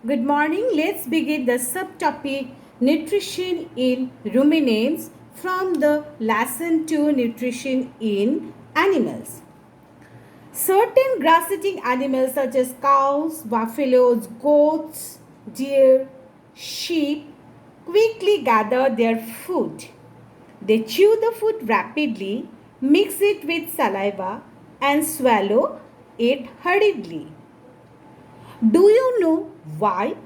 Good morning. Let's begin the subtopic nutrition in ruminants from the lesson 2 nutrition in animals. Certain grass eating animals such as cows, buffaloes, goats, deer, sheep quickly gather their food. They chew the food rapidly, mix it with saliva, and swallow it hurriedly. Do you know why?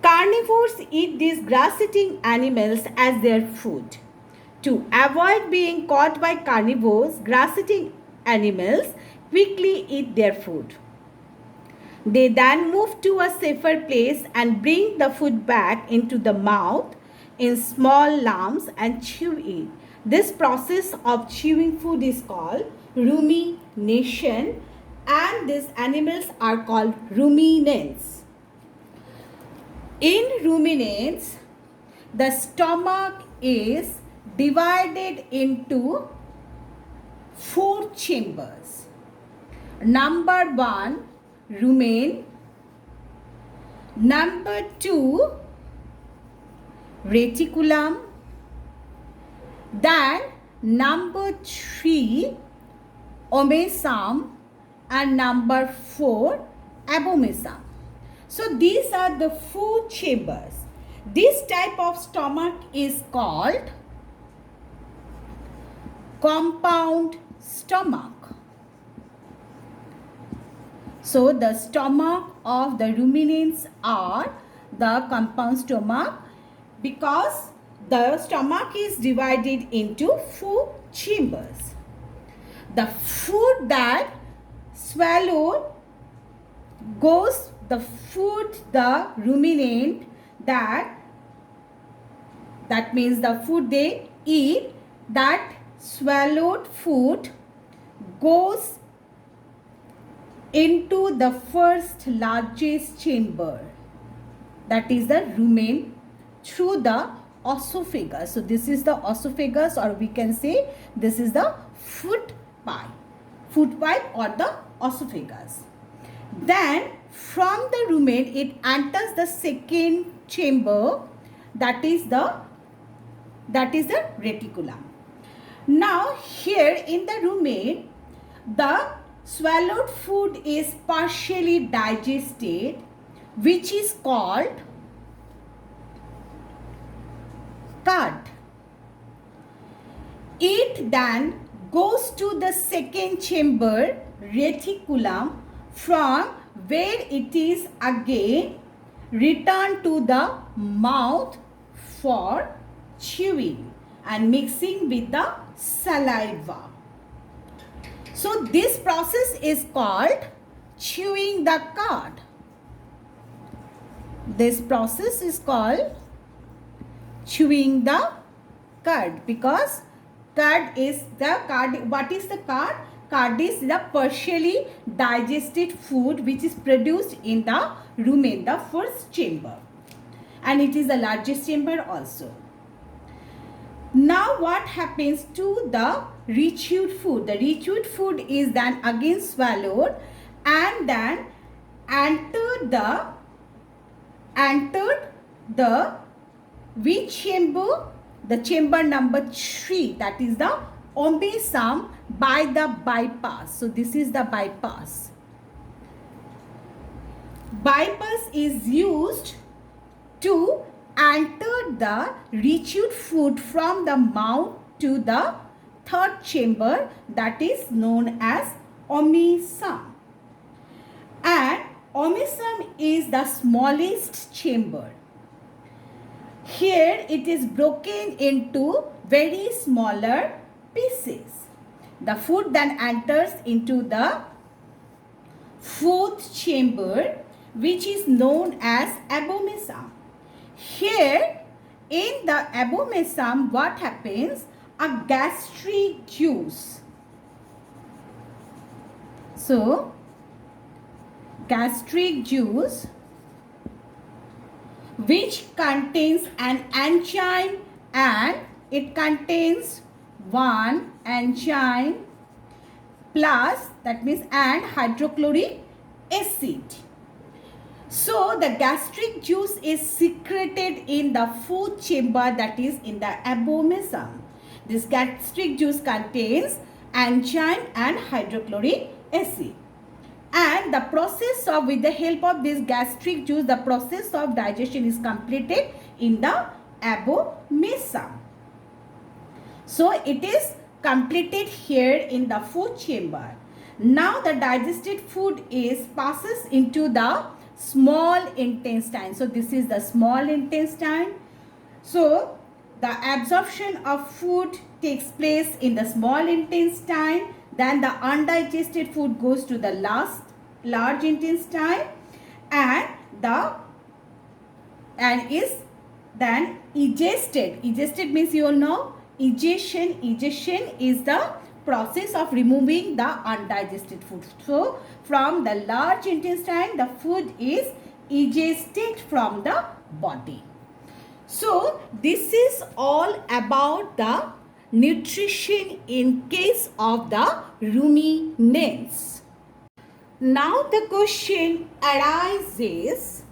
Carnivores eat these grass eating animals as their food. To avoid being caught by carnivores, grass eating animals quickly eat their food. They then move to a safer place and bring the food back into the mouth in small lumps and chew it. This process of chewing food is called rumination, and these animals are called ruminants. In ruminants, the stomach is divided into four chambers. Number one, rumen. Number two, reticulum. Then number three, omasum, and number four, abomasum. So these are the four chambers. This type of stomach is called compound stomach. So the stomach of the ruminants are the compound stomach because the stomach is divided into four chambers. The food that swallowed goes the food the ruminant that means the food they eat, that swallowed food goes into the first largest chamber, that is the rumen, through the esophagus. So this is the esophagus, or we can say this is the food pipe or the esophagus. Then from the rumen it enters the second chamber, that is the reticulum. Now here in the rumen, the swallowed food is partially digested, which is called cud. It then goes to the second chamber, reticulum, from where it is again returned to the mouth for chewing and mixing with the saliva. So this process is called chewing the cud. This process is called chewing the cud because cud is the cud. What is the cud? Cud is the partially digested food which is produced in the rumen, the first chamber, and it is the largest chamber also. Now what happens to the rechewed food? The rechewed food is then again swallowed and then entered the which chamber? The chamber number 3, that is the omasum, by the bypass. So this is the bypass. Bypass is used to enter the rechewed food from the mouth to the third chamber, that is known as omasum. And omasum is the smallest chamber. Here it is broken into very smaller pieces. The food then enters into the fourth chamber, which is known as abomasum. Here in the abomasum, what happens? A gastric juice. So gastric juice, which contains an enzyme, and it contains one enzyme plus, that means, and hydrochloric acid. So the gastric juice is secreted in the food chamber, that is in the abomasum. This gastric juice contains enzyme and hydrochloric acid. And the process of, with the help of this gastric juice, the process of digestion is completed in the abomasum. So it is completed here in the food chamber. Now the digested food is passes into the small intestine. So this is the small intestine. So the absorption of food takes place in the small intestine. Then the undigested food goes to the large intestine, and is then egested. Egested means, you all know, egestion. Egestion is the process of removing the undigested food. So from the large intestine, the food is egested from the body. So this is all about the nutrition in case of the ruminants. Now the question arises,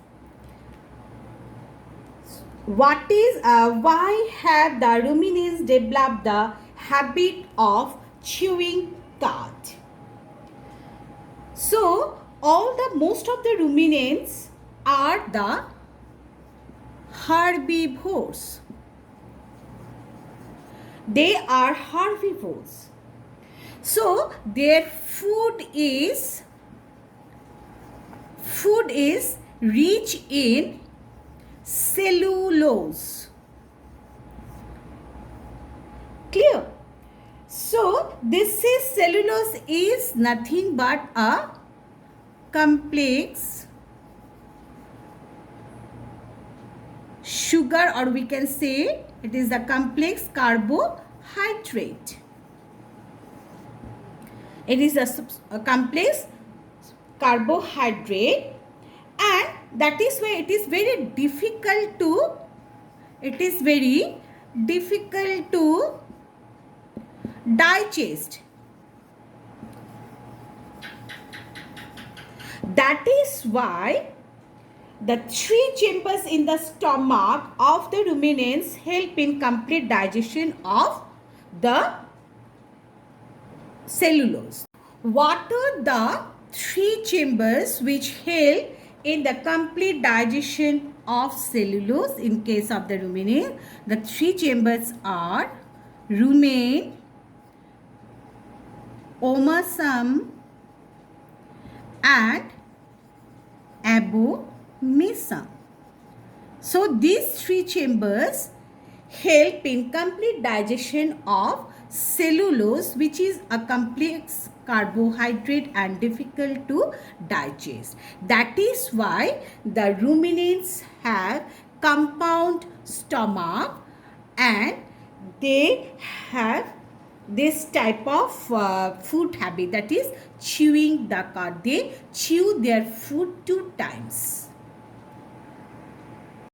why have the ruminants developed the habit of chewing cud? So most of the ruminants are the herbivores. They are herbivores. So their food is rich in cellulose. Clear? So this is cellulose is nothing but a complex sugar, or we can say it is a complex carbohydrate. It is a complex carbohydrate, and that is why it is very difficult to digest. That is why the 3 chambers in the stomach of the ruminants help in complete digestion of the cellulose. What are the 3 chambers which help in the complete digestion of cellulose in case of the ruminant? The 3 chambers are rumen, omasum, and abomasum. So these 3 chambers help in complete digestion of cellulose, which is a complex carbohydrate and difficult to digest. That is why the ruminants have compound stomach, and they have this type of food habit, that is chewing the cud. They chew their food 2 times.